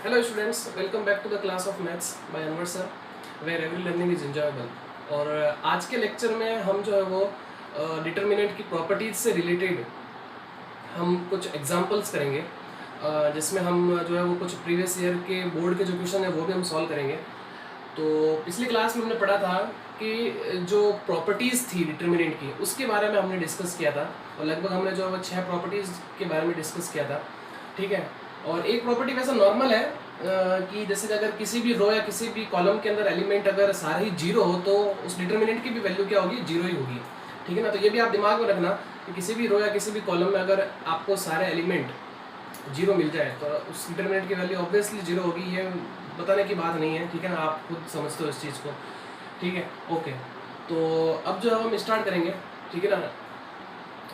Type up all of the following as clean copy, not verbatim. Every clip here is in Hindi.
Hello students, welcome back to the class of maths by Anwar sir, where every learning is enjoyable. और आज के लेक्चर में हम जो है वो डिटर्मिनेंट की प्रॉपर्टीज से रिलेटेड हम कुछ एग्जांपल्स करेंगे, जिसमें हम जो है वो कुछ प्रीवियस ईयर के बोर्ड के जो क्वेश्चन है वो भी हम सॉल्व करेंगे। तो पिछली क्लास में हमने पढ़ा था कि जो प्रॉपर्टीज़ थी डिटर्मिनेंट की उसके बारे में हमने डिस्कस किया था, और लगभग हमने जो है वो 6 प्रॉपर्टीज़ के बारे में डिस्कस किया था। ठीक है, और एक प्रॉपर्टी वैसा नॉर्मल है कि जैसे कि अगर किसी भी रो या किसी भी कॉलम के अंदर एलिमेंट अगर सारे ही जीरो हो तो उस डिटर्मिनेंट की भी वैल्यू क्या होगी, जीरो ही होगी। ठीक है ना, तो ये भी आप दिमाग में रखना कि किसी भी रो या किसी भी कॉलम में अगर आपको सारे एलिमेंट जीरो मिल जाए तो उस डिटर्मिनेंट की वैल्यू ऑब्वियसली जीरो होगी। ये बताने की बात नहीं है, ठीक है ना, आप खुद समझते हो इस चीज़ को। ठीक है, ओके। तो अब जो है हम स्टार्ट करेंगे, ठीक है ना,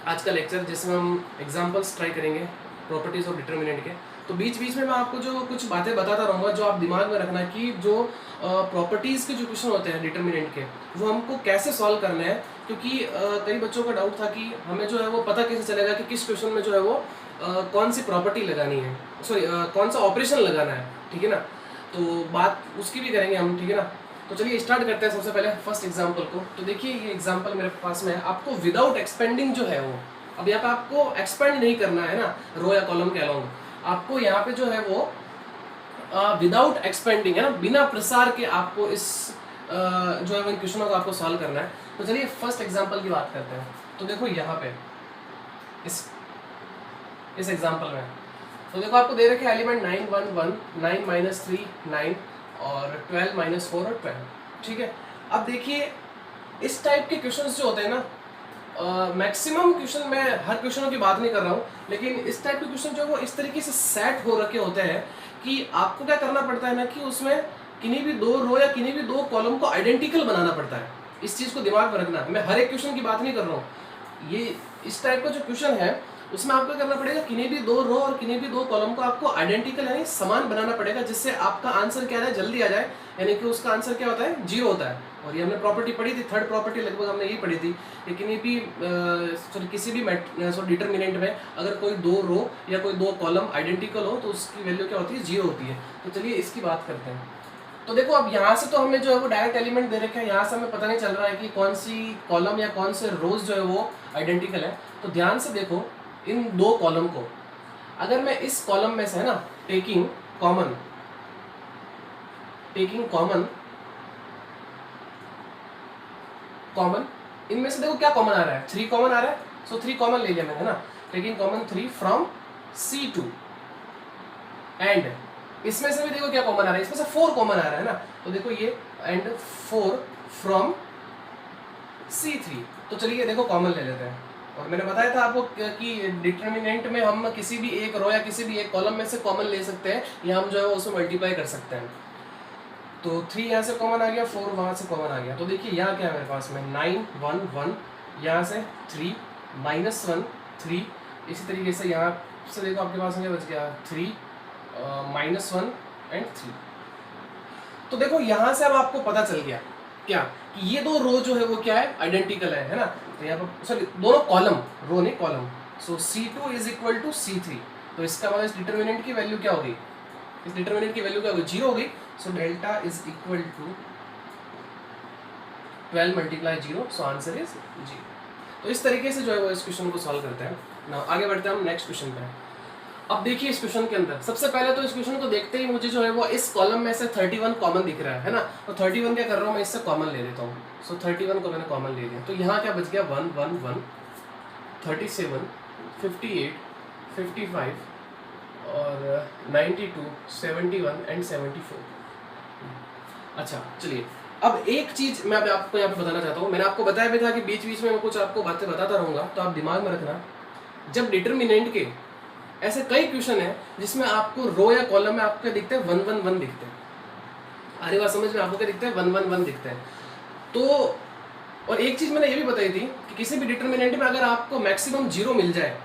आज का लेक्चर जिसमें हम एग्जांपल्स ट्राई करेंगे प्रॉपर्टीज ऑफ डिटर्मिनेंट के। तो बीच बीच में मैं आपको जो कुछ बातें बताता रहूँगा जो आप दिमाग में रखना कि जो प्रॉपर्टीज़ के जो क्वेश्चन होते हैं डिटर्मिनेंट के वो हमको कैसे सॉल्व करने हैं, क्योंकि कई बच्चों का डाउट था कि हमें जो है वो पता कैसे चलेगा कि किस क्वेश्चन में जो है वो कौन सी प्रॉपर्टी लगानी है, सॉरी कौन सा ऑपरेशन लगाना है। ठीक है ना, तो बात उसकी भी करेंगे हम। ठीक है ना, तो चलिए स्टार्ट करते हैं सबसे पहले फर्स्ट एग्जांपल को। तो देखिए ये एग्जांपल मेरे पास में है, आपको विदाउट एक्सपेंडिंग जो है वो, अब यहाँ पे आपको एक्सपेंड नहीं करना है ना रो या कॉलम के अलाउंग, आपको यहाँ पे जो है वो विदाउट एक्सपेंडिंग है ना, बिना प्रसार के आपको इस जो है वो इन क्वेश्चनों को आपको सॉल्व करना है। तो चलिए फर्स्ट एग्जांपल की बात करते हैं। तो देखो यहाँ पे इस एग्जांपल में तो देखो आपको दे रखे एलिमेंट 9 1 1 9 माइनस 3 9 और 12 माइनस 4 और 12। ठीक है, अब देखिए इस टाइप के क्वेश्चंस जो होते हैं ना, मैक्सिमम क्वेश्चन, मैं हर क्वेश्चनों की बात नहीं कर रहा हूँ, लेकिन इस टाइप के क्वेश्चन जो वो इस तरीके से सेट हो रखे होते हैं कि आपको क्या करना पड़ता है ना कि उसमें किन्हीं भी दो रो या किन्हीं भी दो कॉलम को आइडेंटिकल बनाना पड़ता है। इस चीज़ को दिमाग में रखना, मैं हर एक क्वेश्चन की बात नहीं कर रहा हूँ। ये इस टाइप का जो क्वेश्चन है उसमें आपको करना पड़ेगा किन्हीं भी दो रो और किन्हीं भी दो कॉलम को आपको आइडेंटिकल यानी समान बनाना पड़ेगा, जिससे आपका आंसर क्या है, जल्दी आ जाए, यानी कि उसका आंसर क्या होता है, जीरो होता है। और ये हमने प्रॉपर्टी पढ़ी थी, थर्ड प्रॉपर्टी लगभग हमने यही पढ़ी थी कि किन्हीं भी सॉरी किसी भी डिटर्मिनेंट में अगर कोई दो रो या कोई दो कॉलम आइडेंटिकल हो तो उसकी वैल्यू क्या होती है, जीरो होती है। तो चलिए इसकी बात करते हैं। तो देखो अब यहाँ से तो हमें जो है वो डायरेक्ट एलिमेंट दे रखे हैं, यहाँ से हमें पता नहीं चल रहा है कि कौन सी कॉलम या कौन से रोज जो है वो आइडेंटिकल है। तो ध्यान से देखो इन दो कॉलम को, अगर मैं इस कॉलम में से है ना टेकिंग कॉमन इनमें से देखो क्या कॉमन आ रहा है, 3 कॉमन आ रहा है। सो 3 कॉमन ले लिया मैंने, है ना, taking common 3 from C2 and इसमें से भी देखो क्या कॉमन आ रहा है, इसमें से 4 कॉमन आ रहा है ना, तो देखो ये एंड 4 फ्रॉम C3। तो चलिए देखो कॉमन ले लेते हैं। और मैंने बताया था आपको कि डिटर्मिनेंट में हम किसी भी एक रो या किसी भी एक कॉलम में से कॉमन ले सकते हैं, या हम जो है उसमें मल्टीप्लाई कर सकते हैं। तो 3 यहाँ से कॉमन आ गया, 4 वहाँ से कॉमन आ गया। तो देखिए यहाँ क्या है मेरे पास में 9 1 1, यहाँ से 3 माइनस 1 3, इसी तरीके से यहाँ से देखो आपके पास में बच गया 3 माइनस 1 एंड 3। तो देखो यहाँ से अब आपको पता चल गया क्या कि ये दो रो जो है वो क्या है, आइडेंटिकल है ना। तो यहाँ पर सॉरी दोनों कॉलम, रो नहीं column. So C2 is equal to C3। तो इसका मतलब इस डिटर्मिनेंट की वैल्यू क्या होगी, इस डिटर्मिनेंट की वैल्यू क्या होगी, जीरो होगी। So delta is equal to 12 multiply 0, so answer is 0। तो इस तरीके से जो है वो इस क्वेश्चन को सॉल्व करते हैं ना। आगे बढ़ते हैं हम नेक्स्ट क्वेश्चन पे। अब देखिए इस क्वेश्चन के अंदर सबसे पहले तो इस क्वेश्चन को देखते ही मुझे जो है वो इस कॉलम में से 31 कॉमन दिख रहा है ना। तो 31 क्या कर रहा हूँ मैं, इससे कॉमन ले लेता हूँ। सो 31 को मैंने कॉमन ले लिया, तो यहाँ क्या बच गया 1 1 1 37 58 55 और 92 71 एंड 74। अच्छा चलिए, अब एक चीज मैं आपको यहाँ पे बताना चाहता हूँ। मैंने आपको बताया भी था कि बीच बीच में मैं कुछ आपको बातें बताता रहूँगा, तो आप दिमाग में रखना जब डिटर्मिनेंट के ऐसे कई क्वेश्चन है जिसमें आपको रो या कॉलम में आपको दिखते हैं 1 1 1 दिखते हैं। अरे बात समझ में, आपको क्या दिखते हैं 1 1 1 दिखते हैं। तो और एक चीज मैंने ये भी बताई थी कि किसी भी डिटर्मिनेंट में अगर आपको मैक्सिमम 0 मिल जाए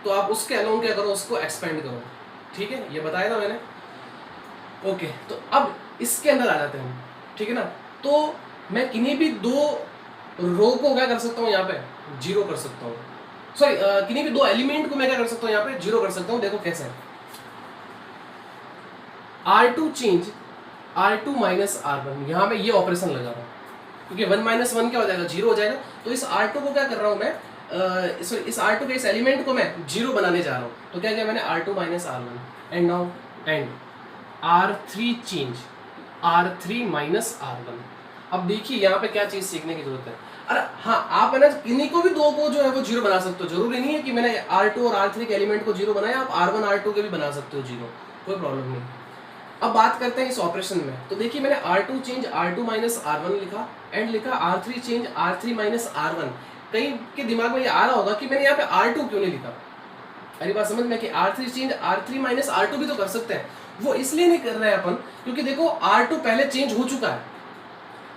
तो आप उसके अलाउंग क्या करो, उसको एक्सपेंड करो। ठीक है, ये बताया था मैंने। ओके, तो अब इसके अंदर आ जाते हैं, ठीक है ना। तो मैं किन्हीं भी दो रो को क्या कर सकता हूँ, यहाँ पे 0 कर सकता हूँ। सॉरी किन्हीं भी दो एलिमेंट को मैं क्या कर सकता हूँ, यहाँ पे 0 कर सकता हूँ। देखो कैसे, R2 change R2 minus R1, यहाँ मैं ये ऑपरेशन लगा रहा हूँ क्योंकि 1 माइनस 1 क्या हो जाएगा, 0 हो जाएगा। तो इस R2 को क्या कर रहा हूँ मैं, इस R2 के इस एलिमेंट को मैं 0 बनाने जा रहा हूँ। तो क्या किया मैंने, R2 minus R1 and now and R3 change R3 minus R1। अब देखिए यहाँ पे क्या चीज सीखने की जरूरत है। अरे हाँ, आप है ना किन्हीं को भी दो को जो है वो 0 बना सकते हो, जरूरी नहीं है कि मैंने R2 और R3 के एलिमेंट को 0 बनाया, आप R1 R2 के भी बना सकते हो 0, कोई प्रॉब्लम नहीं। अब बात करते हैं इस ऑपरेशन में। तो देखिए मैंने R2 change R2 minus R1 लिखा एंड लिखा R3 change R3 minus R1। कई के दिमाग में ये आ रहा होगा कि मैंने यहाँ पे R2 क्यों नहीं लिखा। अरे बात समझ में कि R3 change R3 minus R2 भी तो कर सकते हैं। वो इसलिए नहीं कर रहे हैं अपन क्योंकि देखो R2 पहले चेंज हो चुका है।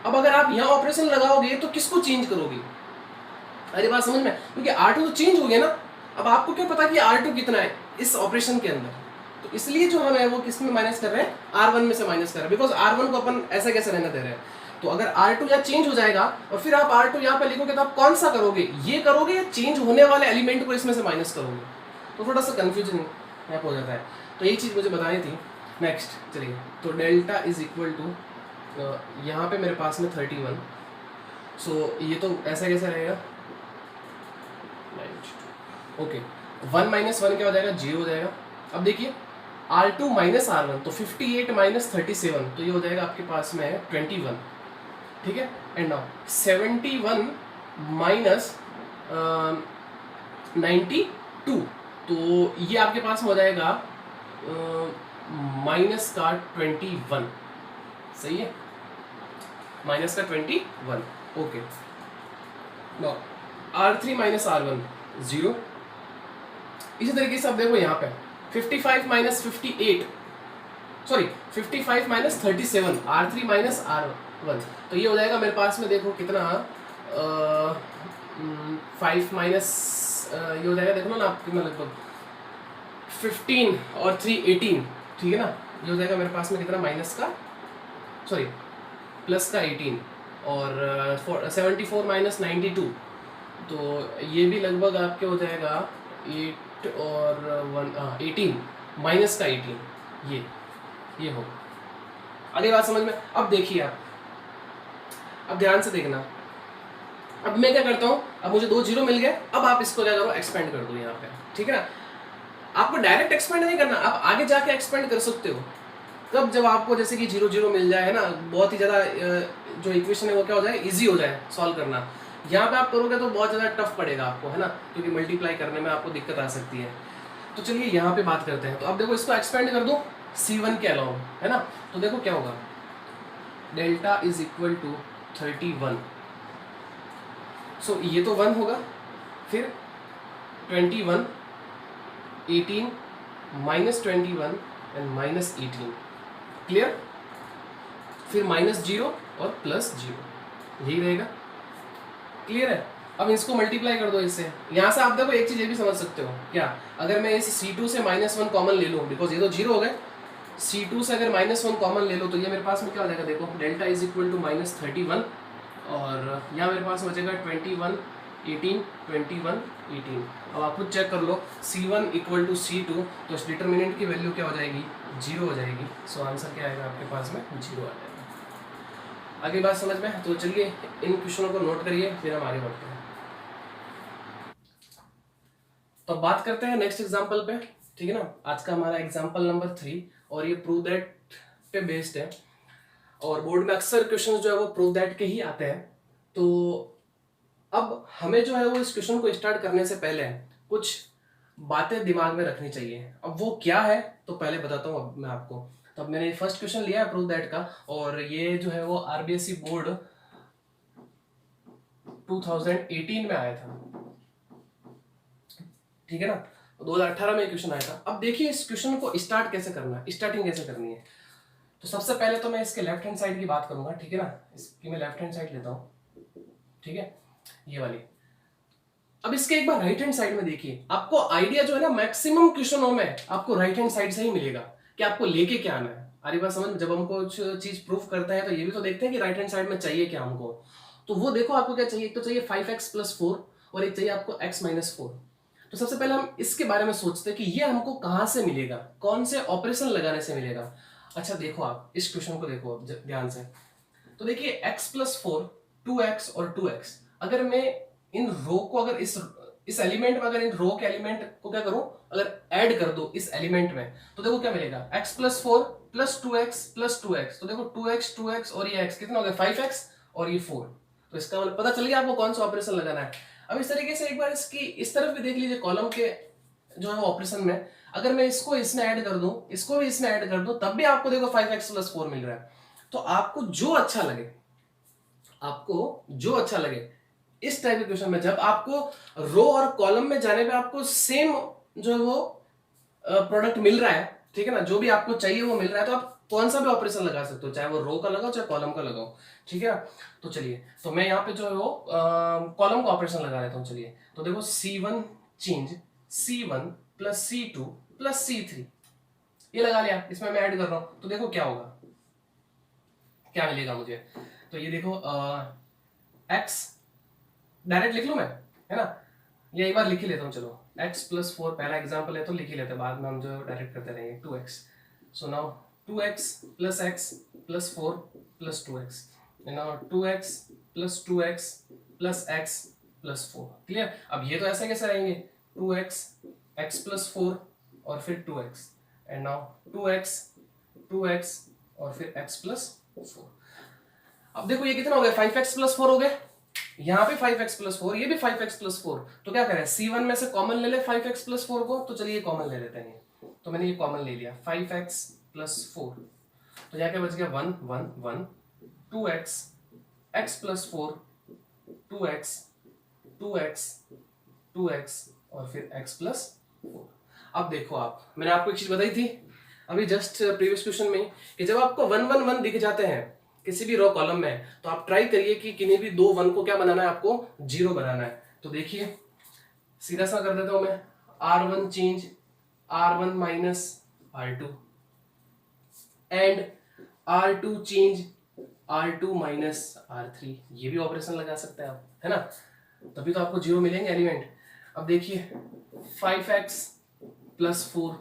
अब अगर आप यहाँ ऑपरेशन लगाओगे तो किसको चेंज करोगे। अरे बात समझ में, क्योंकि R2 तो चेंज हो गया ना। अब आपको क्या पता कि R2 कितना है इस ऑपरेशन के अंदर, तो इसलिए जो हम है वो किस में माइनस कर रहे हैं, R1 में से माइनस कर रहे हैं, बिकॉज R1 को अपन ऐसे कैसे रहने दे रहे हैं। तो अगर R2 यहाँ चेंज हो जाएगा और फिर आप R2 यहाँ पे लिखोगे तो आप कौन सा करोगे, ये करोगे या चेंज होने वाले एलिमेंट को इसमें से माइनस करोगे, तो थोड़ा सा कंफ्यूजन यहाँ हो जाता है। तो यही चीज़ मुझे बतानी थी। नेक्स्ट चलिए, तो डेल्टा इज इक्वल टू, यहाँ पे मेरे पास में 31, सो ये तो ऐसा कैसे रहेगा, ओके 1 माइनस 1 क्या हो जाएगा, 0 हो जाएगा। अब देखिए R2 माइनस R1 तो 58 माइनस 37, तो ये हो जाएगा आपके पास में 21, ठीक है। एंड नाउ 71 माइनस 92, तो ये आपके पास में हो जाएगा माइनस का 21, सही है, माइनस का 21, okay. Now R3 minus R1 0। इसी तरीके से अब देखो यहाँ पे 55 minus 58, sorry 55 minus 37, R3 minus R1, तो ये हो जाएगा मेरे पास में देखो कितना 5 माइनस ये हो जाएगा, देखो ना आप कितना, लगभग 15 और 3 18, ठीक है ना। ये हो जाएगा मेरे पास में कितना, माइनस का, सॉरी प्लस का 18 और 74 माइनस 92, तो ये भी लगभग आपके हो जाएगा 8 और 1 18 माइनस का 18, ये हो। अगली बात समझ में। अब देखिए आप, अब ध्यान से देखना। अब मैं क्या करता हूँ, अब मुझे 2 0 मिल गए, अब आप इसको क्या करो, एक्सपेंड कर दो यहाँ पे, ठीक है ना। आपको डायरेक्ट एक्सपेंड नहीं करना, आप आगे जाके एक्सपेंड कर सकते हो तब जब आपको जैसे कि 0 0 मिल जाए, है ना, बहुत ही ज़्यादा जो इक्वेशन है वो क्या हो जाए, ईजी हो जाए सॉल्व करना। यहाँ पे आप करोगे तो बहुत ज़्यादा टफ पड़ेगा आपको, है ना, क्योंकि मल्टीप्लाई करने में आपको दिक्कत आ सकती है। तो चलिए यहाँ पे बात करते हैं। तो अब देखो इसको एक्सपेंड कर दो C1 के अलावा, है ना, तो देखो क्या होगा, डेल्टा इज इक्वल टू 31, सो ये तो 1 होगा, फिर 21 18 माइनस 21 एंड माइनस 18, क्लियर, फिर माइनस 0 और प्लस 0, यही रहेगा, क्लियर है। अब इसको मल्टीप्लाई कर दो इससे, यहाँ से आप देखो एक चीज़ ये भी समझ सकते हो क्या, अगर मैं इस C2 से -1 कॉमन ले लूँ, बिकॉज ये तो 0 हो गए, C2 से अगर -1 कॉमन ले लो तो ये मेरे पास में क्या हो जाएगा, देखो डेल्टा इज इक्वल टू -31 और यहाँ मेरे पास बचेगा 21 18 21 18। अब आप खुद चेक कर लो, C1 इक्वल टू C2, तो इस डिटर्मिनेंट की वैल्यू क्या हो जाएगी, 0 हो जाएगी। सो आंसर क्या आएगा आपके पास में, 0 आ जाएगा। आगे बात समझ में। तो चलिए इन क्वेश्चनों को नोट करिए, फिर हम आगे बढ़ते हैं। तो बात करते हैं नेक्स्ट एग्जांपल पे, ठीक है ना। आज का हमारा एग्जांपल नंबर 3 और ये प्रूव दैट पे बेस्ड है, और बोर्ड में अक्सर क्वेश्चन जो है वो प्रूव दैट के ही आते हैं। तो अब हमें जो है वो इस क्वेश्चन को स्टार्ट करने से पहले कुछ बातें दिमाग में रखनी चाहिए। अब वो क्या है तो पहले बताता हूँ अब मैं आपको। तो अब मैंने फर्स्ट क्वेश्चन लिया है प्रूव दैट का, और ये जो है वो आरबीएसई बोर्ड 2018 में आया था, ठीक है ना, 2018 में क्वेश्चन आया था। अब देखिए इस क्वेश्चन को स्टार्ट कैसे करना है, स्टार्टिंग कैसे करनी है। तो सबसे पहले तो मैं इसके लेफ्ट हैंड साइड की बात करूंगा, ठीक है ना। इसकी मैं लेफ्ट हैंड साइड लेता हूँ, ठीक है, ये वाली। अब इसके एक बार राइट हैंड साइड में देखिए, आपको आइडिया जो है ना मैक्सिमम क्वेश्चनों में आपको राइट हैंड साइड से ही मिलेगा कि आपको लेके क्या आना है। अरे बात समझ, जब हम कुछ चीज प्रूफ करते हैं तो ये भी तो देखते हैं कि राइट हैंड साइड में चाहिए क्या हमको। तो वो देखो आपको क्या चाहिए, एक तो चाहिए 5x + 4 और एक चाहिए आपको x - 4। तो सबसे पहले हम इसके बारे में सोचते हैं कि ये हमको कहाँ से मिलेगा, कौन से ऑपरेशन लगाने से मिलेगा। अच्छा देखो, आप इस क्वेश्चन को देखो अब ध्यान से। तो देखिए x प्लस फोर, 2x और 2x, अगर मैं इन रो को, अगर इस एलिमेंट में, अगर इन रो के एलिमेंट को क्या करूं, अगर ऐड कर दो इस एलिमेंट में, तो देखो क्या मिलेगा, x plus four plus 2x plus 2x, तो देखो 2x और ये x कितना हो गया 5x और ये 4। तो इसका मतलब पता चल गया आपको कौन सा ऑपरेशन लगाना है। अब इस तरीके से एक बार इसकी इस तरफ भी देख लीजिए, कॉलम के जो है ऑपरेशन में, अगर मैं इसको इसमें ऐड कर दूं, इसको भी इसमें ऐड कर दूं, तब भी आपको देखो 5x प्लस 4 मिल रहा है। तो आपको जो अच्छा लगे, आपको जो अच्छा लगे इस टाइप के क्वेश्चन में, जब आपको रो और कॉलम में जाने पे आपको सेम जो है वो प्रोडक्ट मिल रहा है, ठीक है ना, जो भी आपको चाहिए वो मिल रहा है, तो आप कौन सा भी ऑपरेशन लगा सकते हो, चाहे वो रो का लगाओ चाहे कॉलम का लगाओ, ठीक है। तो चलिए, तो मैं यहाँ पे जो है वो कॉलम का ऑपरेशन लगा लेता हूँ। चलिए, तो देखो C1 change C1 plus C2 plus C3, ये लगा लिया, इसमें मैं ऐड कर रहा हूँ, तो देखो क्या होगा, क्या मिलेगा मुझे। तो ये देखो x डायरेक्ट लिख लूं मैं, है ना, ये एक बार लिख ही लेता हूँ। चलो x प्लस फोर पहला एग्जाम्पल है तो लिख ही लेते हैं, बाद में हम जो डायरेक्ट करते रहेंगे। 2x, so now 2x plus x plus 4 plus 2x, now 2x plus 2x plus x plus 4। Clear. अब ये तो ऐसे कैसे रहेंगे, 2x x प्लस 4 और फिर 2x, and now 2x 2x और फिर x प्लस 4। अब देखो ये कितना हो गया, 5x प्लस 4 हो गया, यहाँ पे 5x प्लस 4, ये भी 5x प्लस 4। तो क्या करें, C1 में से कॉमन ले ले 5x प्लस 4 को, तो चलिए कॉमन ले लेते हैं। तो मैंने ये कॉमन ले लिया 5x प्लस 4, तो यहाँ क्या बच गया 1 1 1, 2x x plus 4, 2x 2x 2x और फिर x प्लस 4। अब देखो, आप मैंने आपको एक चीज बताई थी अभी जस्ट प्रीवियस क्वेश्चन में, कि जब आपको 1 1 1 दिख जाते हैं किसी भी रो कॉलम में, तो आप ट्राई करिए कि किन्हीं भी दो 1 को क्या बनाना है, आपको 0 बनाना है। तो देखिए सीधा सा कर देता हूं मैं, R1 change R1 minus R2 and R2 change R2 minus R3, ये भी ऑपरेशन लगा सकते हैं आप, है ना, तभी तो आपको 0 मिलेंगे एलिमेंट। अब देखिए 5x प्लस 4,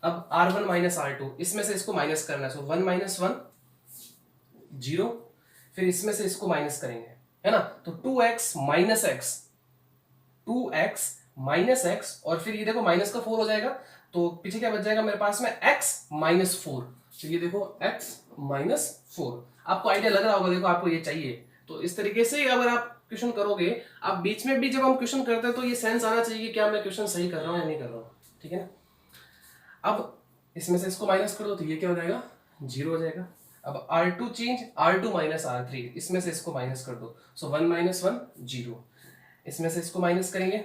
अब R1 माइनस R2, इसमें से इसको माइनस करना है, सो 1 माइनस 1 0, फिर इसमें से इसको माइनस करेंगे, है ना, तो 2x minus x, 2x minus x और फिर ये देखो माइनस का 4 हो जाएगा, तो पीछे क्या बच जाएगा मेरे पास में, x माइनस 4। तो ये देखो x माइनस 4, आपको आइडिया लग रहा होगा, देखो आपको ये चाहिए। तो इस तरीके से अगर आप क्वेश्चन करोगे, आप बीच में भी जब हम क्वेश्चन करते हैं तो ये सेंस आना चाहिए कि क्या मैं क्वेश्चन सही कर रहा हूं या नहीं कर रहा हूं, ठीक है ना। अब इसमें से इसको माइनस कर दो, तो ये क्या हो जाएगा 0 हो जाएगा। अब R2 change R2 minus R3, इसमें से इसको माइनस कर दो, सो 1 माइनस 1 0, इसमें से इसको माइनस करेंगे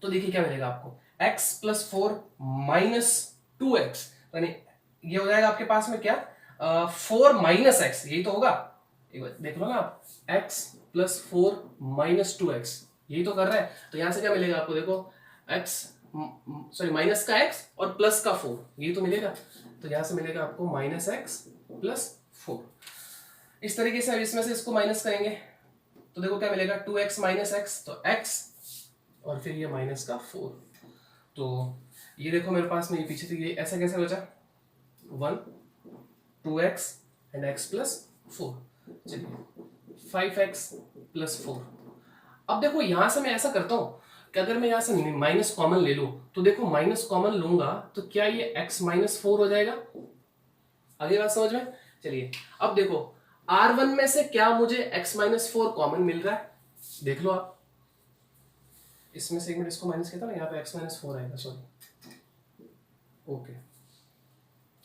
तो देखिए क्या मिलेगा आपको, x प्लस 4 माइनस 2x, यानी ये हो जाएगा आपके पास में क्या 4 माइनस एक्स, यही तो होगा, एक बार देख लो ना आप, x प्लस 4 माइनस 2x, यही तो कर रहा है। तो यहां से क्या मिलेगा आपको, देखो x सॉरी माइनस का x और प्लस का 4, यही तो मिलेगा। तो यहां से मिलेगा आपको माइनस x प्लस 4। इस तरीके से अब इसमें से इसको माइनस करेंगे तो देखो क्या मिलेगा, 2x माइनस एक्स, तो x और फिर ये माइनस का 4। तो ये देखो मेरे पास में ये पीछे, तो ये ऐसा कैसे बचा 1 2x एंड x प्लस 4, चलिए 5x प्लस 4। अब देखो यहां से मैं ऐसा करता हूं कि अगर मैं यहां से माइनस कॉमन ले लूं, तो देखो माइनस कॉमन लूंगा तो क्या ये x माइनस 4 हो जाएगा, अगली बात समझ में। चलिए अब देखो R1 में से क्या मुझे x माइनस 4 कॉमन मिल रहा है, देख लो आप, इसमें से एक मिनट इसको माइनस किया था ना, यहाँ पे x माइनस 4 आएगा, सॉरी, ओके,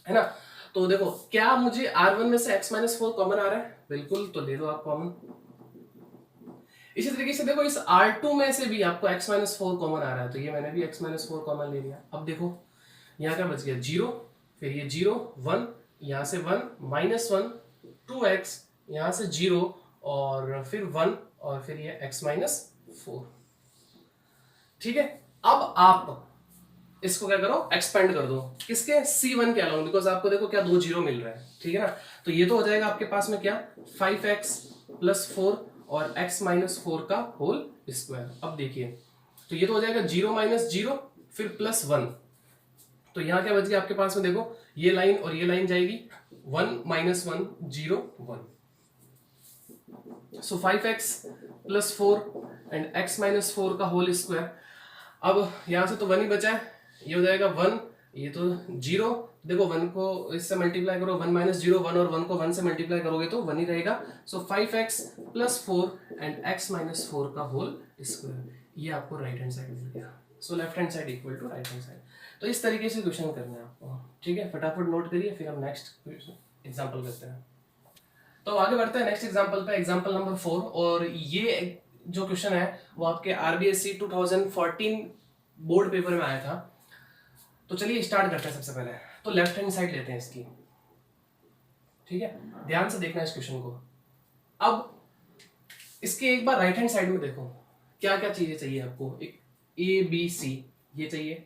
है ना। तो देखो क्या मुझे R1 में से x माइनस 4 कॉमन आ रहा है, बिल्कुल, तो ले लो आप कॉमन। इसी तरीके से देखो इस R2 में से भी आपको x माइनस 4 कॉमन आ रहा है, तो ये मैंने भी x माइनस 4 कॉमन ले लिया। अब देखो यहाँ क्या बच गया 0, फिर ये 0 1, यहाँ से 1 माइनस 1 2x, यहाँ से 0 और फिर 1 और फिर ये x माइनस 4, ठीक है। अब आप इसको क्या करो, एक्सपेंड कर दो, किसके C1 के अलाउंग, बिकॉज आपको देखो क्या 2 0 मिल रहा है, ठीक है ना। तो ये तो हो जाएगा आपके पास में क्या 5x प्लस 4 और x माइनस 4 का होल स्क्वायर। अब देखिए तो ये तो हो जाएगा 0 माइनस 0 फिर प्लस 1, तो यहाँ क्या बच गया आपके पास में, देखो ये लाइन और ये लाइन जाएगी, 1 -1 0 1। सो 5x + 4 एंड x - 4 का होल स्क्वायर। अब यहाँ से तो 1 ही बचा है, ये हो जाएगा 1, ये तो 0, देखो 1 को इससे मल्टीप्लाई करो, 1 - 0 1, और 1 को 1 से मल्टीप्लाई करोगे तो 1 ही रहेगा। सो 5x + 4 एंड x - 4 का होल स्क्वायर, ये आपको राइट हैंड साइड मिल गया। So left hand side equal to right hand side. तो इस तरीके से क्वेश्चन करना है आपको, ठीक है। फटाफट नोट करिए, फिर हम नेक्स्ट एग्जाम्पल करते हैं। तो आगे बढ़ते हैं नेक्स्ट एग्जाम्पल पे, एग्जाम्पल नंबर 4। और ये जो क्वेश्चन है वो आपके RBSC 2014 बोर्ड पेपर में आया था। तो चलिए स्टार्ट करते हैं। सबसे पहले तो लेफ्ट हैंड साइड लेते हैं इसकी, ठीक है, ध्यान से देखना इस क्वेश्चन को। अब इसके एक बार राइट हैंड साइड में देखो क्या क्या चीजें चाहिए आपको। एक ABC ये चाहिए,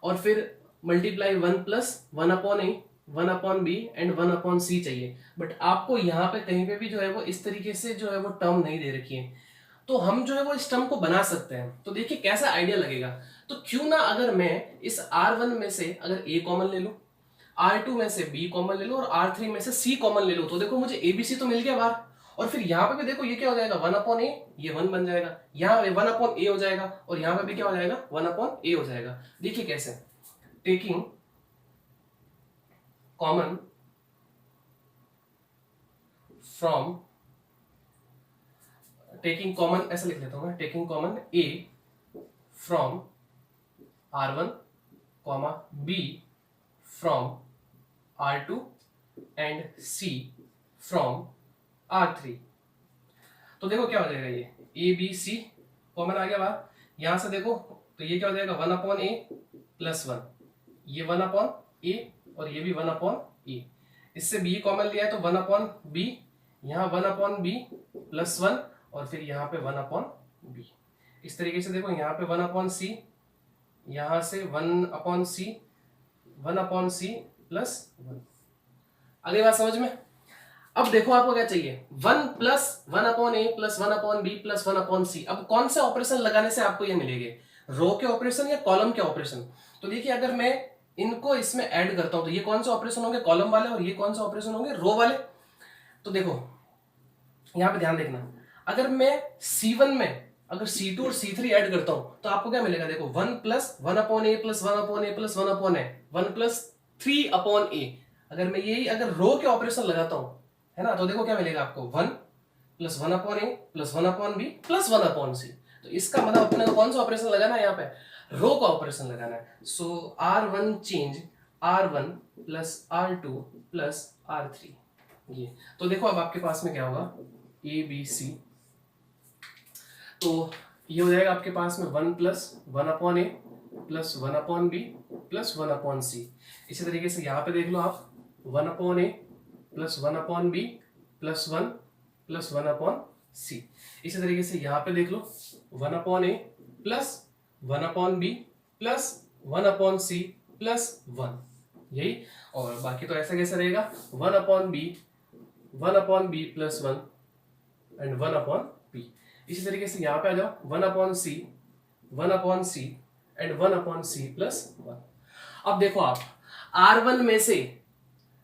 और फिर multiply 1 + 1/a 1/b and 1/c चाहिए। बट आपको यहाँ पे कहीं पे भी जो है वो इस तरीके से जो है वो टर्म नहीं दे रखी है, तो हम जो है वो इस टर्म को बना सकते हैं। तो देखिए कैसा आइडिया लगेगा। तो क्यों ना अगर मैं इस R1 में से अगर A कॉमन ले लूं, R2 में से B कॉमन ले लूं और R3 में से C कॉमन ले लूं, तो देखो मुझे ABC तो मिल गया बाहर। और फिर यहाँ पे भी देखो ये क्या हो जाएगा, 1/a, ये 1 बन जाएगा, यहाँ 1/a हो जाएगा, और यहाँ पे भी क्या हो जाएगा, 1/a हो जाएगा। देखिए कैसे, taking common from, taking common ऐसा लिख लेता हूं मैं, taking common A from R1, B from R2 and C from R3। तो देखो क्या हो जाएगा, ये ABC कॉमन आ गया बाहर। यहां से देखो तो ये क्या हो जाएगा, 1/a + 1, ये 1/a और ये भी 1/a। इससे B कॉमन लिया है तो 1/b, यहाँ 1/b + 1, और फिर यहाँ पे 1/b। इस तरीके से देखो यहाँ पे 1/c, यहाँ से 1/c, 1/c + 1। अगली बात समझ में। अब देखो आपको क्या चाहिए, 1 + 1/a + 1/b + 1/c। अब कौन से ऑपरेशन लगाने से आपको ये मिलेंगे, रो के ऑपरेशन या कॉलम के ऑपरेशन। तो देखिए अगर मैं इनको इसमें ऐड करता हूं तो ये कौन से ऑपरेशन होंगे, कॉलम वाले, और ये कौन से ऑपरेशन होंगे, रो वाले। तो देखो यहां पे ध्यान देखना, अगर मैं C1 में अगर C2 और C3 ऐड करता हूं तो आपको क्या मिलेगा, देखो 1 + 1/a + 1/a + 1/a 1 + 3/a। अगर मैं यही अगर रो के ऑपरेशन लगाता हूं, है ना, तो देखो क्या मिलेगा आपको, 1 + 1/a + 1/b + 1/c। तो इसका मतलब अपने को कौन सा ऑपरेशन लगाना है, यहाँ पे रो का ऑपरेशन लगाना है। सो R1 change R1 + R2 + R3 ये। तो देखो अब आपके पास में क्या होगा, ABC। तो ये हो जाएगा आपके पास में 1 + 1/a + 1/b + 1/c। इसी तरीके से यहाँ पे देख लो आप, 1/a + 1/b + 1 + 1/c। इसी तरीके से यहाँ पे देख लो 1/a + 1/b + 1/c + 1, यही। और बाकी तो ऐसा कैसे रहेगा, 1/b + 1 एंड 1/b। इसी तरीके से यहाँ पे आ जाओ, 1/c एंड 1/c + 1। अब देखो आप R1 में से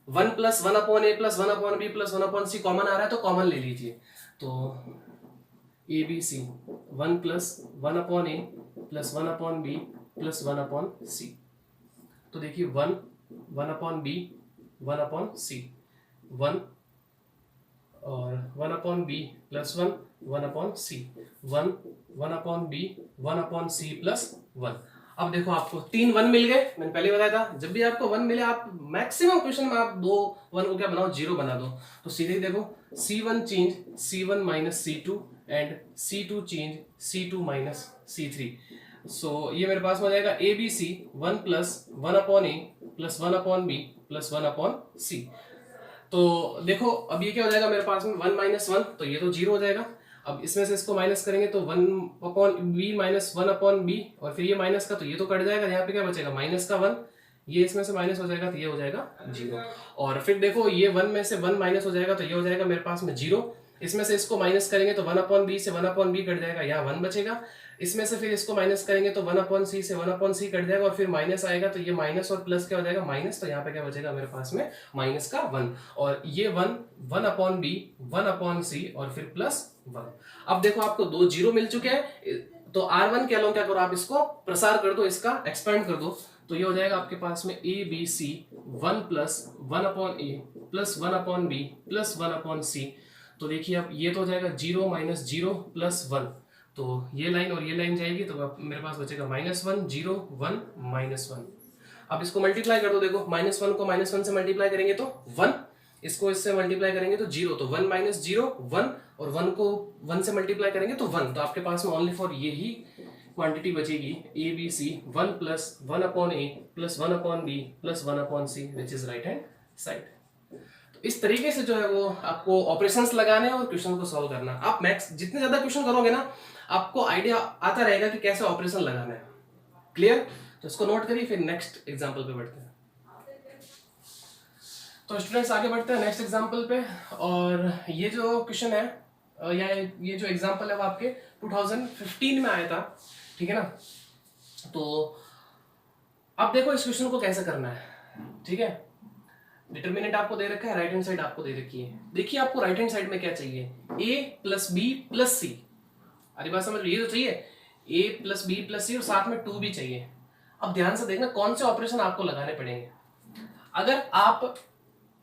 1 + 1/a + 1/b + 1/c कॉमन आ रहा है, तो कॉमन ले लीजिए। तो ABC 1 + 1/a + 1/b + 1/c। तो देखिए 1 1/b 1/c 1 और 1/b + 1 1/c 1 1/b 1/c + 1। अब देखो आपको 3 1 मिल गए। मैंने पहले बताया था जब भी आपको 1 मिले आप मैक्सिमम क्वेश्चन में आप 2 1 को क्या बनाओ, 0 बना दो। तो सीधे देखो C1 change C1 - C2 and C2 change C2 - C3। सो ये मेरे पास में हो जाएगा ABC 1 + 1/a + 1/b + 1/c। तो देखो अब ये क्या हो जाएगा मेरे पास में 1 - 1, तो ये तो 0 हो जाएगा। अब इसमें से इसको माइनस करेंगे तो 1/b - 1/b, और फिर ये माइनस का तो ये तो कट जाएगा, यहाँ पे क्या बचेगा -1, ये इसमें से माइनस हो जाएगा तो ये हो जाएगा 0। और फिर देखो ये 1 में से 1 माइनस हो जाएगा तो ये हो जाएगा मेरे पास में 0। इसमें से इसको माइनस करेंगे तो 1/b से 1/b कट जाएगा, यहाँ 1 बचेगा। इसमें से फिर इसको माइनस करेंगे तो 1/c से 1/c कट जाएगा, और फिर माइनस आएगा तो ये माइनस और प्लस क्या हो जाएगा, माइनस। तो यहाँ पे क्या बचेगा मेरे पास में, माइनस का 1, और ये 1 1/b 1/c और फिर प्लस 1। अब देखो आपको दो जीरो मिल चुके हैं, तो R1 के अलावा क्या करो, आप इसको प्रसार कर दो, इसका एक्सपेंड कर दो, तो ये हो जाएगा आपके पास में a b c 1 plus 1/a plus 1/b plus 1/c। तो देखिए अब ये तो हो जाएगा 0 माइनस 0 प्लस 1, तो ये लाइन और ये लाइन जाएगी, तो मेरे पास बचेगा -1 0 1 -1। अब इसको मल्टीप्लाई कर दो, देखो -1 को -1 से मल्टीप्लाई करेंगे तो 1, इसको इससे मल्टीप्लाई करेंगे तो 0, तो 1 माइनस 0 1, और 1 को 1 से मल्टीप्लाई करेंगे तो 1। तो आपके पास में ओनली फॉर ये ही क्वांटिटी बचेगी a b c 1 plus 1/a plus 1/b plus 1/c which is right hand side. तो इस तरीके से जो है वो आपको ऑपरेशंस लगाने और क्वेश्चन को सॉल्व करना। आप मैक्स जितने ज्यादा क्वेश्चन करोगे ना, आपको आइडिया आता रहेगा कि कैसे ऑपरेशन लगाना है। क्लियर? तो इसको नोट करिए, फिर नेक्स्ट एग्जांपल पे बढ़ते हैं। तो स्टूडेंट्स आगे बढ़ते हैं नेक्स्ट एग्जांपल पे, और ये जो क्वेश्चन है या ये जो एग्जांपल है वो आपके 2015 में आया था, ठीक है ना। तो अब देखो इस क्वेश्चन को कैसे करना है, ठीक है। डिटर्मिनेंट आपको दे रखा है, राइट हैंड साइड आपको दे रखी है। देखिए आपको राइट हैंड साइड में क्या चाहिए, a प्लस बी प्लस सी। अरे बात समझ लो, ये तो चाहिए a प्लस बी प्लस सी और साथ में 2 भी चाहिए। अब ध्यान से देखना कौन से ऑपरेशन आपको लगाने पड़ेंगे। अगर आप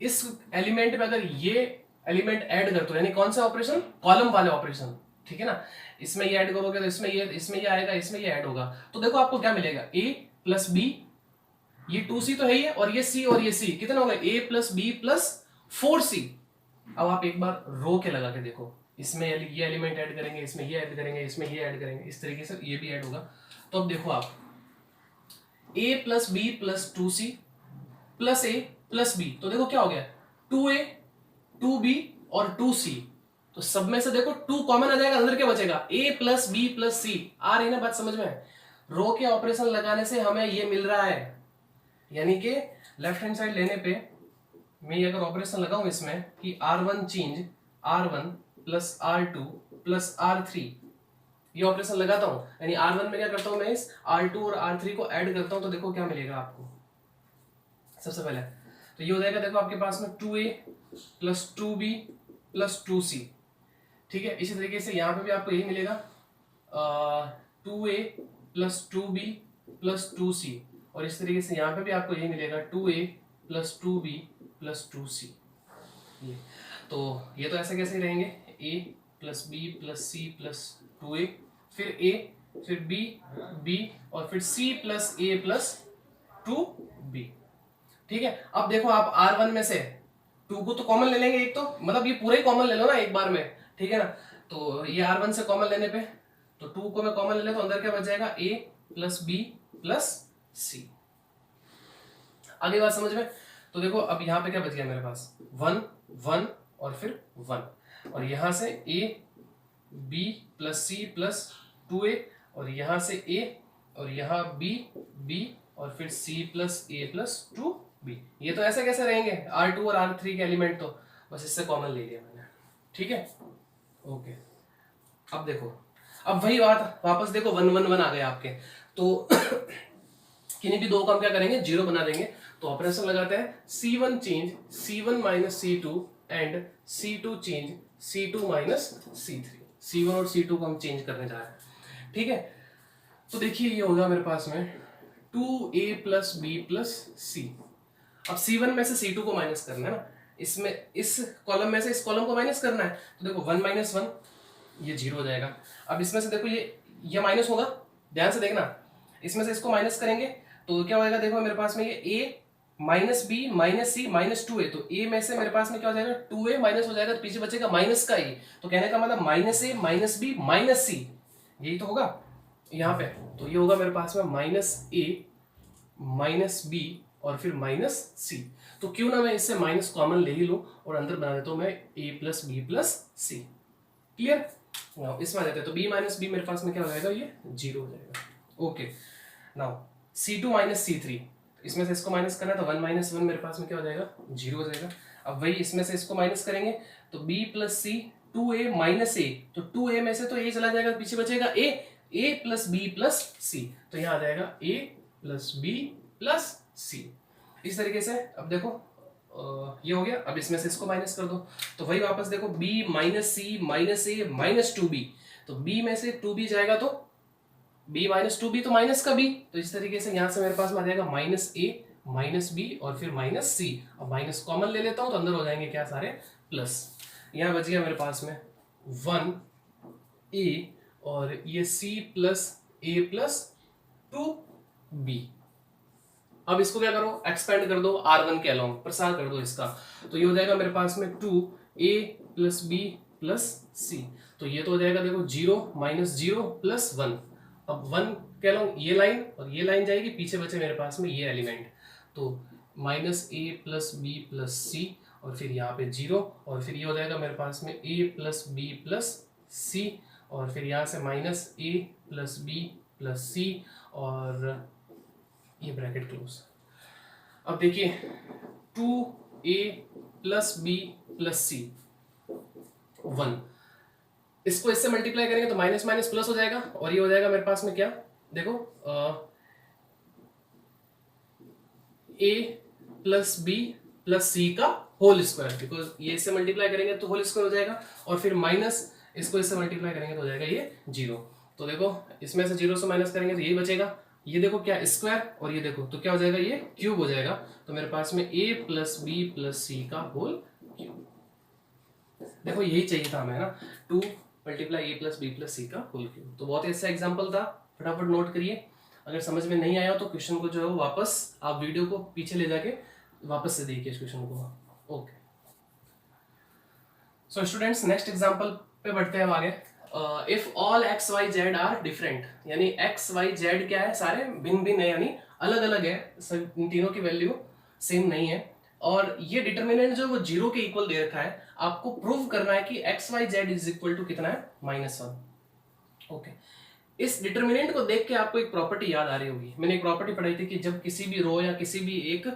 इस एलिमेंट में अगर ये एलिमेंट ऐड करते हो, यानी कौन सा ऑपरेशन, कॉलम वाले ऑपरेशन, ठीक है ना। इसमें ये ऐड करोगे तो इसमें ये आएगा, इसमें ये ऐड होगा, तो देखो आपको क्या मिलेगा, a प्लस बी, ये 2c तो है ही है, और ये c और ये c कितना होगा, a plus B plus 4c। अब आप एक बार रो के लगा के देखो, इसमें ये एलिमेंट ऐड करेंगे, इसमें ये ऐड करेंगे, इसमें ये ऐड करेंगे, इस तरीके से ये भी ऐड होगा। तो अब देखो आप a plus B plus 2c plus a plus b, तो देखो क्या हो गया, 2a 2b और 2c। तो सब में से देखो 2 कॉमन आ जाएगा, अंदर क्या बचेगा, a प्लस बी प्लस सी। आ रही ना बात समझ में? रो के ऑपरेशन लगाने से हमें ये मिल रहा है, यानी कि लेफ्ट हैंड साइड लेने पे मैं अगर ऑपरेशन लगाऊं इसमें कि r1 change r1 plus r2 plus r3, ये ऑपरेशन लगाता हूं, यानी r1 में क्या करता हूं मैं, इस r2 और r3 को ऐड करता हूं, तो देखो क्या मिलेगा आपको। सबसे पहले तो ये हो जाएगा, देखो आपके पास में 2a plus 2b plus 2c, ठीक है। इसी तरीके से यहाँ पे भी आपको यही मिलेगा, 2a plus 2b plus 2c, और इस तरीके से यहाँ पे भी आपको यही मिलेगा, 2a plus 2b plus 2c। ये तो ऐसे कैसे रहेंगे, a plus b plus c plus 2a, फिर a फिर b और फिर c plus a plus 2b, ठीक है। अब देखो आप R1 में से 2 को तो कॉमन ले लेंगे एक, तो मतलब ये पूरा ही कॉमन ले लो ना एक बार में, ठीक है ना। तो ये R1 से कॉमन लेने पे, तो 2 को मैं कॉमन ले ले तो अंदर क्या बच जाएगा, a plus b plus c। आगे बात समझ में? तो देखो अब यहाँ पे क्या बच गया मेरे पास, 1 1 और फिर 1, और यहाँ से a b plus c plus 2a, और यहाँ से a और यहाँ b और फिर c plus a plus 2b। ये तो ऐसे कैसे रहेंगे, R2 और R3 के एलिमेंट, तो बस इससे कॉमन ले लिया मैंने, ठीक है। ओके, अब देखो, अब वही बात वापस देखो, 1 1 1 आ गए आपके, तो किन्हीं भी दो को हम क्या करेंगे, 0 बना देंगे। तो ऑपरेशन लगाते हैं, C1 change C1 minus C2 and C2 change C2 minus C3। C1 और C2 को हम चेंज करने जा रहे हैं, ठीक है। तो देखिए ये होगा मेरे पास में 2a प्लस बी प्लस सी। अब C1 में से C2 को माइनस करना है ना, इसमें इस कॉलम में से इस कॉलम को माइनस करना है, तो देखो 1 माइनस 1 ये 0 हो जाएगा। अब इसमें से देखो ये माइनस होगा, ध्यान से देखना, इसमें से इसको माइनस करेंगे तो क्या होगा, देखो मेरे पास में ये a minus B minus c minus 2a, तो a में से मेरे पास में क्या हो जाएगा, 2a माइनस हो जाएगा, तो पीछे बचेगा माइनस का a, तो कहने का मतलब minus a minus B minus C, यही तो होगा यहाँ पे। तो ये होगा मेरे पास में माइनस a माइनस b और फिर माइनस सी। तो क्यों ना मैं इससे माइनस कॉमन ले ही लूं और अंदर बना देता हूं मैं a plus B plus c. Clear? इसमें आ जाता है, तो b माइनस बी मेरे पास में क्या हो जाएगा, ये 0 हो जाएगा। Okay, now C2 minus C3, इसमें से इसको माइनस करना है, तो 1 माइनस 1 मेरे पास में क्या हो जाएगा, 0 हो जाएगा। अब वही इसमें से इसको माइनस करेंगे तो b प्लस सी 2a माइनस ए, तो 2a में से तो a चला जाएगा, पीछे बचेगा a प्लस बी प्लस सी, तो यहाँ आ जाएगा a प्लस बी प्लस सी। इस तरीके से अब देखो ये हो गया। अब इसमें से इसको माइनस कर दो, तो वही वापस देखो b माइनस सी माइनस ए माइनस 2b, तो b में से 2b जाएगा तो b माइनस 2b तो माइनस का b, तो इस तरीके से यहाँ से मेरे पास में आ जाएगा माइनस a माइनस बी और फिर माइनस सी। अब माइनस कॉमन ले लेता हूँ तो अंदर हो जाएंगे क्या सारे प्लस। यहाँ बच गया मेरे पास में 1a और ये c plus a plus 2b। अब इसको क्या करो, एक्सपेंड कर दो R1 के अलोंग, प्रसार कर दो इसका, तो ये हो जाएगा मेरे पास में 2a plus b plus c, तो ये तो हो जाएगा देखो 0 माइनस 0 प्लस 1। अब 1 के अलोंग ये लाइन और ये लाइन जाएगी, पीछे बचे मेरे पास में ये एलिमेंट, तो minus a plus b plus c और फिर यहाँ पे 0 और फिर ये हो जाएगा मेरे पास में a plus b plus c और फिर यहाँ से minus a plus b plus c और ये ब्रैकेट क्लोज। अब देखिए 2a plus b plus c 1, इसको इससे मल्टीप्लाई करेंगे तो माइनस माइनस प्लस हो जाएगा और ये हो जाएगा मेरे पास में क्या, देखो a plus b plus c का होल स्क्वायर, बिकॉज ये इससे मल्टीप्लाई करेंगे तो होल स्क्वायर हो जाएगा और फिर माइनस इसको इससे मल्टीप्लाई करेंगे तो हो जाएगा ये 0। तो देखो इसमें से 0 से माइनस करेंगे तो यही बचेगा, ये देखो क्या स्क्वायर और ये देखो तो क्या हो जाएगा, ये क्यूब हो जाएगा, तो मेरे पास में a plus B plus C का होल क्यूब। देखो यही चाहिए था हमें ना, 2 multiply a plus B plus C का होल क्यूब। तो बहुत ही अच्छा एग्जाम्पल था, फटाफट नोट करिए। अगर समझ में नहीं आया तो क्वेश्चन को जो है वो वापस आप वीडियो को पीछे ले जाके वापस से देखिए इस क्वेश्चन को। Okay, so students next example पे बढ़ते हैं हम आगे। If all x Y z are different, यानी एक्स वाई जेड क्या है, सारे भिन्न भिन्न है, यानी अलग अलग है, सब इन तीनों की वैल्यू सेम नहीं है और ये डिटर्मिनेंट जो है वो 0 के इक्वल दे रखा है। आपको प्रूव करना है कि x Y Z is equal to कितना है, -1। ओके, इस डिटर्मिनेंट को देख के आपको एक प्रॉपर्टी याद आ रही होगी। मैंने एक प्रॉपर्टी पढ़ाई थी कि जब किसी भी रो या किसी भी एक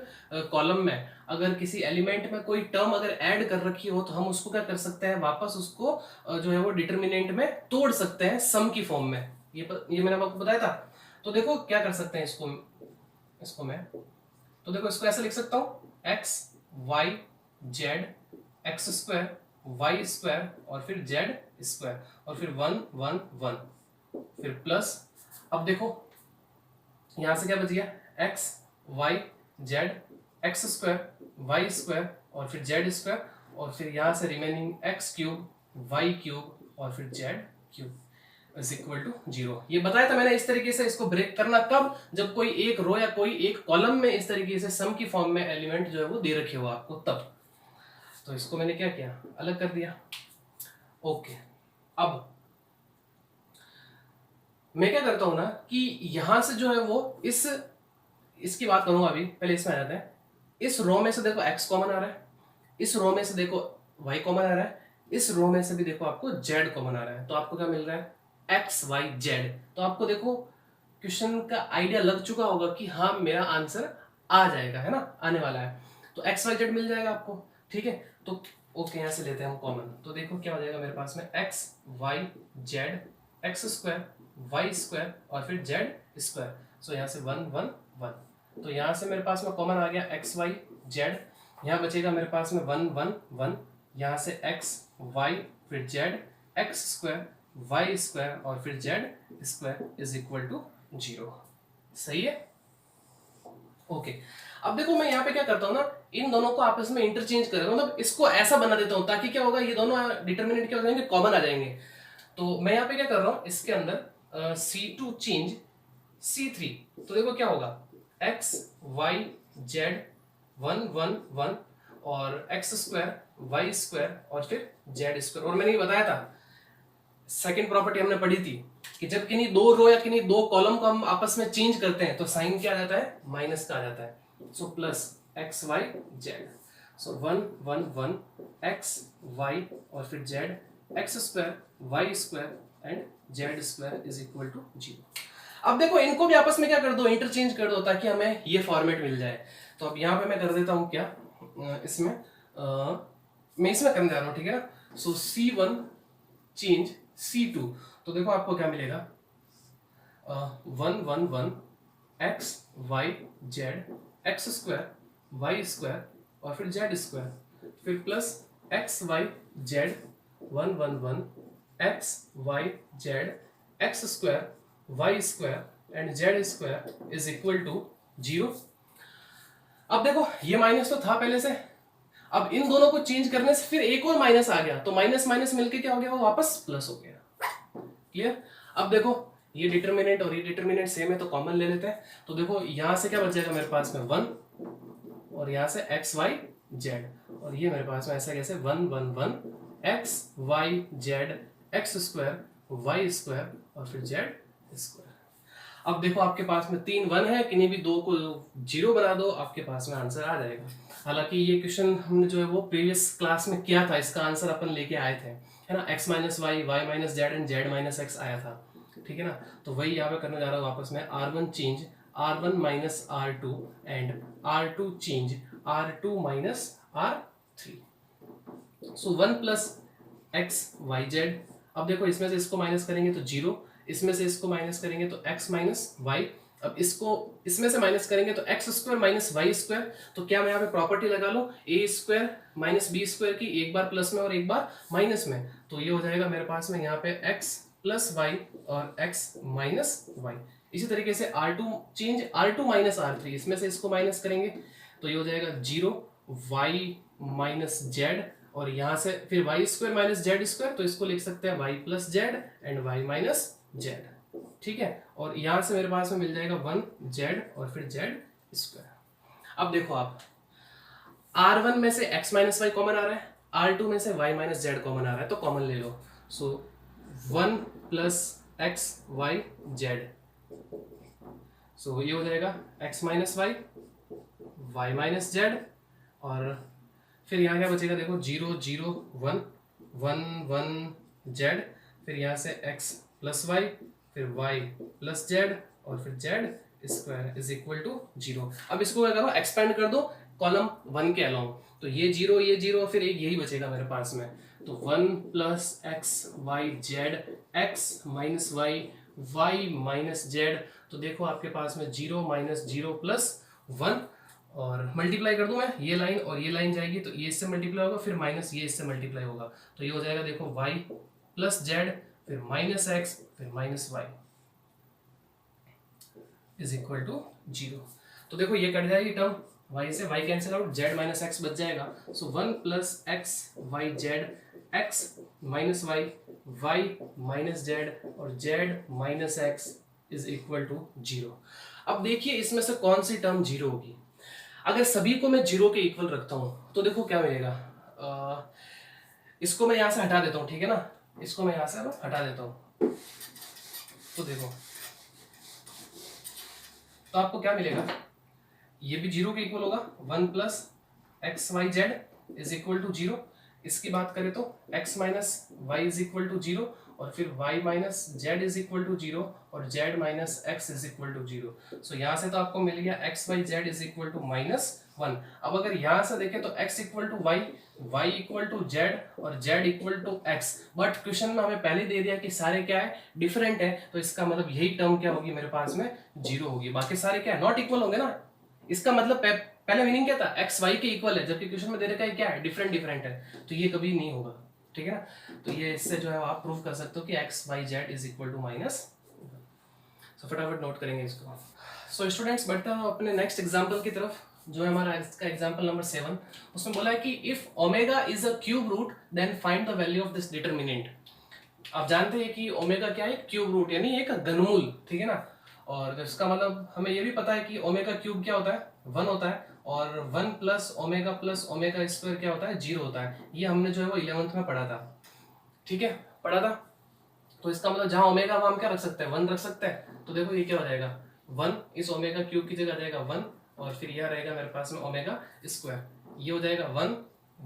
कॉलम में अगर किसी एलिमेंट में कोई टर्म अगर ऐड कर रखी हो तो हम उसको क्या कर सकते हैं, वापस उसको जो है वो डिटर्मिनेंट में तोड़ सकते हैं सम की फॉर्म में। ये मैंने आपको बताया था। तो देखो क्या कर सकते हैं इसको मैं, तो देखो इसको ऐसे लिख सकता हूँ, x Y z x square Y square और फिर जेड स्क्वायर और फिर 1 1 1 फिर प्लस। अब देखो यहां से क्या बच गया, x Y z x square Y square और फिर जेड स्क्वायर और फिर यहां से remaining x cube y cube और फिर z cube is equal to 0। ये बताया था मैंने इस तरीके से इसको ब्रेक करना कब, जब कोई एक रो या कोई एक कॉलम में इस तरीके से सम की फॉर्म में एलिमेंट जो है वो दे रखे हो आपको तब। तो इसको मैंने क्या किया, अलग कर दिया। ओके, अब मैं क्या करता हूं ना कि यहां से जो है वो इसकी बात करूंगा अभी, पहले इसमें आ जाते हैं। इस रो में से देखो x कॉमन आ रहा है, इस रो में से देखो y कॉमन आ रहा है, इस रो में से भी देखो आपको z कॉमन आ रहा है, तो आपको क्या मिल रहा है, x y z। तो आपको देखो क्वेश्चन का आइडिया लग चुका होगा कि हाँ मेरा आंसर आ जाएगा, है ना, आने वाला है। तो x y z मिल जाएगा आपको, ठीक है। तो ओके, यहां से लेते हैं हम कॉमन, तो देखो क्या हो जाएगा मेरे पास में, x y z x square Y square और फिर जेड स्क्वायर। सो यहाँ से 1 1 1, तो यहाँ से मेरे पास में कॉमन आ गया एक्स वाई जेड, यहाँ बचेगा मेरे पास में 1 1 1, यहाँ से एक्स वाई फिर Z x square Y square और फिर z square is equal to 0। सही है, ओके। अब देखो मैं यहाँ पे क्या करता हूँ ना, इन दोनों को आपस में इंटरचेंज कर रहा हूँ, मतलब इसको ऐसा बना देता हूँ ताकि क्या होगा, ये दोनों डिटर्मिनेंट क्या हो जाएंगे, कॉमन आ जाएंगे। तो मैं यहाँ पे क्या कर रहा हूँ, इसके अंदर C2 चेंज C3, तो देखो क्या होगा, x y z 1 1 1 और x स्क्वायर वाई स्क्वायर और फिर जेड स्क्वायर। और मैंने ये बताया था, सेकंड प्रॉपर्टी हमने पढ़ी थी कि जब किन्हीं दो रो या किन्हीं दो कॉलम को हम आपस में चेंज करते हैं तो साइन क्या आ जाता है, माइनस का आ जाता है। So plus x Y Z, so 1 1 1 x Y और फिर Z x square Y square and Z square is equal to 0। अब देखो इनको भी आपस में क्या कर दो, इंटरचेंज कर दो ताकि हमें ये फॉर्मेट मिल जाए। तो अब यहाँ पे मैं कर देता हूँ क्या, इसमें मैं इसमें करने जा रहा हूँ, ठीक है ना। सो C1 चेंज C2, तो देखो आपको क्या मिलेगा, 1 1 1 x Y z x square Y square और फिर जेड स्क्वायर, फिर plus x Y z 1 1 1 x Y z x square Y square and Z square is equal to 0। अब देखो ये माइनस तो था पहले से, अब इन दोनों को चेंज करने से फिर एक और माइनस आ गया, तो माइनस माइनस मिलके क्या हो गया, वो वापस प्लस हो गया। क्लियर। अब देखो ये डिटरमिनेंट और ये डिटरमिनेंट सेम है तो कॉमन ले लेते हैं, तो देखो यहां से क्या बच जाएगा मेरे पास में 1 और यहां से एक्स वाई जेड, और ये मेरे पास में ऐसा कैसे 1 1 1 x Y z x square Y square और फिर जेड स्क्वायर। अब देखो आपके पास में 3 1 है, किन्हीं भी दो को 0 बना दो, आपके पास में आंसर आ जाएगा। हालांकि ये क्वेश्चन हमने जो है वो प्रीवियस क्लास में किया था, इसका आंसर अपन लेके आए थे, है ना, x minus y y minus z and z minus x आया था, ठीक है ना। तो वही यहाँ पे करने जा रहा हूँ वापस में, R1 change R1 minus R2 and R2 change R2 minus R3। So 1 plus x Y z, अब देखो इसमें से इसको माइनस करेंगे तो 0, इसमें से इसको माइनस करेंगे तो x माइनस वाई, अब इसको इसमें से माइनस करेंगे तो x square minus y square, तो क्या मैं यहाँ पे प्रॉपर्टी लगा लो a square minus b square की, एक बार प्लस में और एक बार माइनस में, तो ये हो जाएगा मेरे पास में यहाँ पे एक्स प्लस वाई और एक्स माइनस वाई। इसी तरीके से R2 change R2 minus R3, इसमें से इसको माइनस करेंगे तो ये हो जाएगा 0 वाई माइनस जेड, और यहां से फिर y square minus z square, तो इसको लिख सकते हैं y plus z and y minus z, ठीक है। और यहां से मेरे पास में मिल जाएगा 1 जेड और फिर जेड स्क्वायर। अब देखो आप R1 में से x माइनस वाई कॉमन आ रहा है, R2 में से y माइनस जेड कॉमन आ रहा है, तो कॉमन ले लो। So 1 plus x Y Z, so ये हो जाएगा x minus y y minus z, और फिर यहाँ क्या बचेगा देखो 0 0 1 1 1 जेड, फिर यहाँ से x प्लस वाई फिर y प्लस जेड और फिर z square is equal to 0। अब इसको क्या करो, एक्सपेंड कर दो कॉलम 1 के अलाउंग, तो ये 0 फिर एक यही बचेगा मेरे पास में, तो 1 plus x Y z x minus y y minus z, तो देखो आपके पास में 0 माइनस 0 प्लस 1, और मल्टीप्लाई कर दूं मैं, ये लाइन और ये लाइन जाएगी तो ये इससे मल्टीप्लाई होगा, फिर माइनस ये इससे मल्टीप्लाई होगा, तो ये हो जाएगा देखो y प्लस जेड फिर माइनस एक्स फिर minus y is equal to 0। तो देखो ये कट जाएगी टर्म, y से y cancel out, z minus x बच जाएगा, so 1 plus x Y z x minus y y minus z और z minus x is equal to 0। अब देखिए इसमें से कौन सी टर्म 0 होगी, अगर सभी को मैं 0 के इक्वल रखता हूं तो देखो क्या मिलेगा, इसको मैं यहां से हटा देता हूं, ठीक है ना, इसको मैं यहां से हटा देता हूं, तो देखो तो आपको क्या मिलेगा, ये भी 0 के इक्वल होगा, 1 plus x Y Z is equal to 0, इसकी बात करें तो x minus y is equal to 0 और फिर y minus z is equal to 0 और z minus x is equal to 0। So यहाँ से तो आपको मिल गया x y Z is equal to -1। अब अगर यहाँ से देखें तो x equal to y y equal to z और z equal to x, but question में हमें पहले दे दिया कि सारे क्या है, डिफरेंट है, तो इसका मतलब यही टर्म क्या होगी मेरे पास में 0 होगी, बाकी सारे क्या है, नॉट इक्वल होंगे ना। इसका मतलब पहले मीनिंग क्या था, एक्स वाई के इक्वल है, जबकि क्वेश्चन में दे रखा है क्या है, डिफरेंट है, तो ये कभी नहीं होगा, ठीक है ना। तो ये इससे जो है आप प्रूव कर सकते हो कि x Y Z is equal to minus. So फटाफट नोट करेंगे इसको। सो स्टूडेंट्स बढ़ते हैं अपने नेक्स्ट एग्जांपल की तरफ, जो है हमारा इसका एग्जांपल नंबर 7। उसमें बोला है कि if omega is a cube root then find the value of this determinant. आप जानते हैं कि ओमेगा क्या है, क्यूब रूट यानी एक घनमूल, ठीक है ना। और इसका मतलब हमें ये भी पता है कि ओमेगा क्यूब क्या होता है, 1 होता है, और 1 प्लस ओमेगा स्क्वायर क्या होता है, 0 होता है। ये हमने जो है वो 11th में पढ़ा था, ठीक है, पढ़ा था। तो इसका मतलब जहां ओमेगा हम क्या रख सकते हैं, 1 रख सकते हैं, तो देखो ये क्या हो जाएगा, 1 इस ओमेगा क्यूब की जगह आ जाएगा 1, और फिर यह रहेगा मेरे पास में ओमेगा स्क्वायर, ये हो जाएगा 1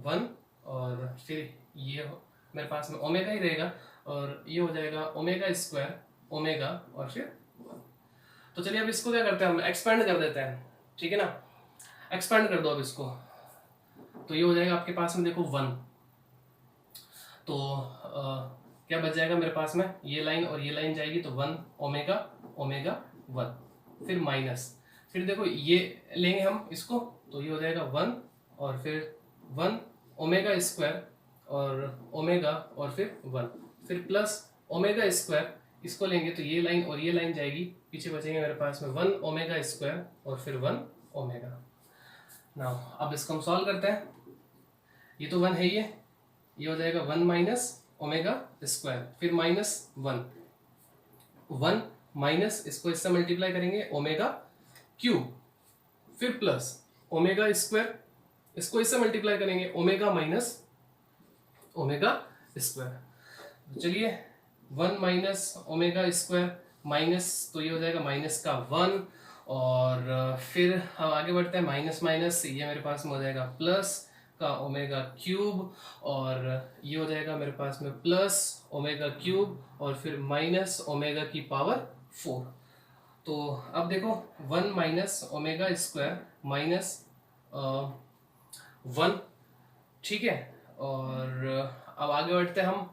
1, और फिर ये मेरे पास में ओमेगा ही रहेगा, और ये हो जाएगा ओमेगा स्क्वायर ओमेगा और फिर 1। तो चलिए अब इसको क्या करते हैं, हम एक्सपेंड कर देते हैं, ठीक है ना। एक्सपेंड कर दो अब इसको, तो ये हो जाएगा आपके पास में देखो 1, तो क्या बच जाएगा मेरे पास में, ये लाइन और ये लाइन जाएगी तो 1 ओमेगा ओमेगा 1, फिर माइनस, फिर देखो ये लेंगे हम इसको तो ये हो जाएगा 1 और फिर 1 ओमेगा स्क्वायर और ओमेगा और फिर 1, फिर प्लस ओमेगा स्क्वायर, इसको लेंगे तो ये लाइन और ये लाइन जाएगी, पीछे बचेंगे मेरे पास में 1 ओमेगा स्क्वायर और फिर 1 ओमेगा। नाउ अब इसको हम सॉल्व करते हैं, ये तो 1 है, ये हो जाएगा 1 माइनस ओमेगा स्क्वायर, फिर माइनस 1 माइनस इसको इससे मल्टीप्लाई करेंगे ओमेगा क्यूब, फिर प्लस ओमेगा स्क्वायर, इसको इससे मल्टीप्लाई करेंगे ओमेगा माइनस ओमेगा स्क्वायर। चलिए 1 माइनस ओमेगा स्क्वायर माइनस, तो ये हो जाएगा माइनस का 1 और फिर हम आगे बढ़ते हैं, माइनस माइनस ये मेरे पास में हो जाएगा प्लस का ओमेगा क्यूब और ये हो जाएगा मेरे पास में प्लस ओमेगा क्यूब और फिर माइनस ओमेगा की पावर 4। तो अब देखो 1 माइनस ओमेगा स्क्वायर माइनस 1, ठीक है, और अब आगे बढ़ते हैं हम,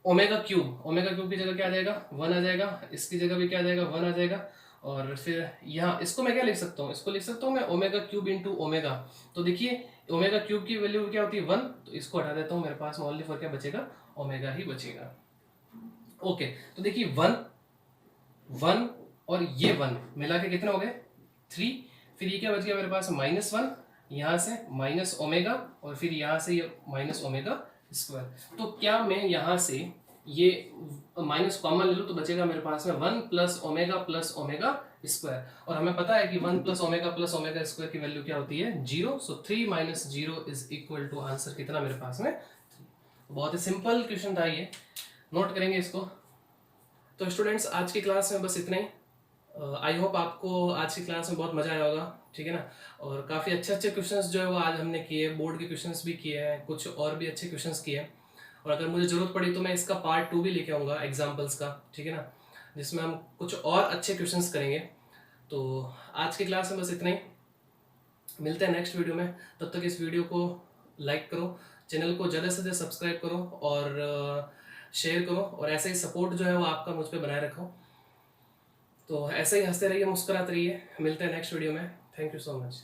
ओमेगा क्यूब की जगह क्या आ जाएगा 1 आ जाएगा, इसकी जगह भी क्या आ जाएगा 1 आ जाएगा, और फिर यहाँ इसको मैं क्या लिख सकता हूँ, इसको लिख सकता हूँ मैं ओमेगा क्यूब इंटू ओमेगा। तो देखिए ओमेगा क्यूब की वैल्यू क्या होती है 1, तो इसको हटा देता हूँ, मेरे पास में ओनली फॉर क्या बचेगा ओमेगा ही बचेगा। ओके, तो देखिए 1 और ये 1 मिला के कितने हो गए 3, फिर ये क्या बच गया मेरे पास -1, यहाँ से माइनस ओमेगा और फिर यहाँ से ये माइनस ओमेगा स्क्वायर। तो क्या मैं यहाँ से ये माइनस कॉमन ले लूँ तो बचेगा मेरे पास में 1 प्लस ओमेगा स्क्वायर, और हमें पता है कि 1 प्लस ओमेगा स्क्वायर की वैल्यू क्या होती है 0, so 3 minus 0 is equal to answer कितना मेरे पास में 3। बहुत ही सिंपल क्वेश्चन था ये, नोट करेंगे इसको। तो स्टूडेंट्स आज की क्लास में बस इतना ही। आई होप आपको आज की क्लास में बहुत मजा आया होगा, ठीक है ना, और काफ़ी अच्छे क्वेश्चंस जो है वो आज हमने किए, बोर्ड के क्वेश्चंस भी किए हैं, कुछ और भी अच्छे क्वेश्चंस किए हैं, और अगर मुझे ज़रूरत पड़ी तो मैं इसका पार्ट 2 भी लेके आऊँगा एग्जाम्पल्स का, ठीक है ना, जिसमें हम कुछ और अच्छे क्वेश्चंस करेंगे। तो आज की क्लास में बस इतना ही, मिलते हैं नेक्स्ट वीडियो में। तब तक इस वीडियो को लाइक करो, चैनल को ज़्यादा से ज़्यादा सब्सक्राइब करो और शेयर करो, और ऐसे ही सपोर्ट जो है वो आपका मुझ पर बनाए रखो। तो ऐसे ही हंसते रहिए, मुस्कुराते रहिए, मिलते हैं नेक्स्ट वीडियो में। Thank you so much.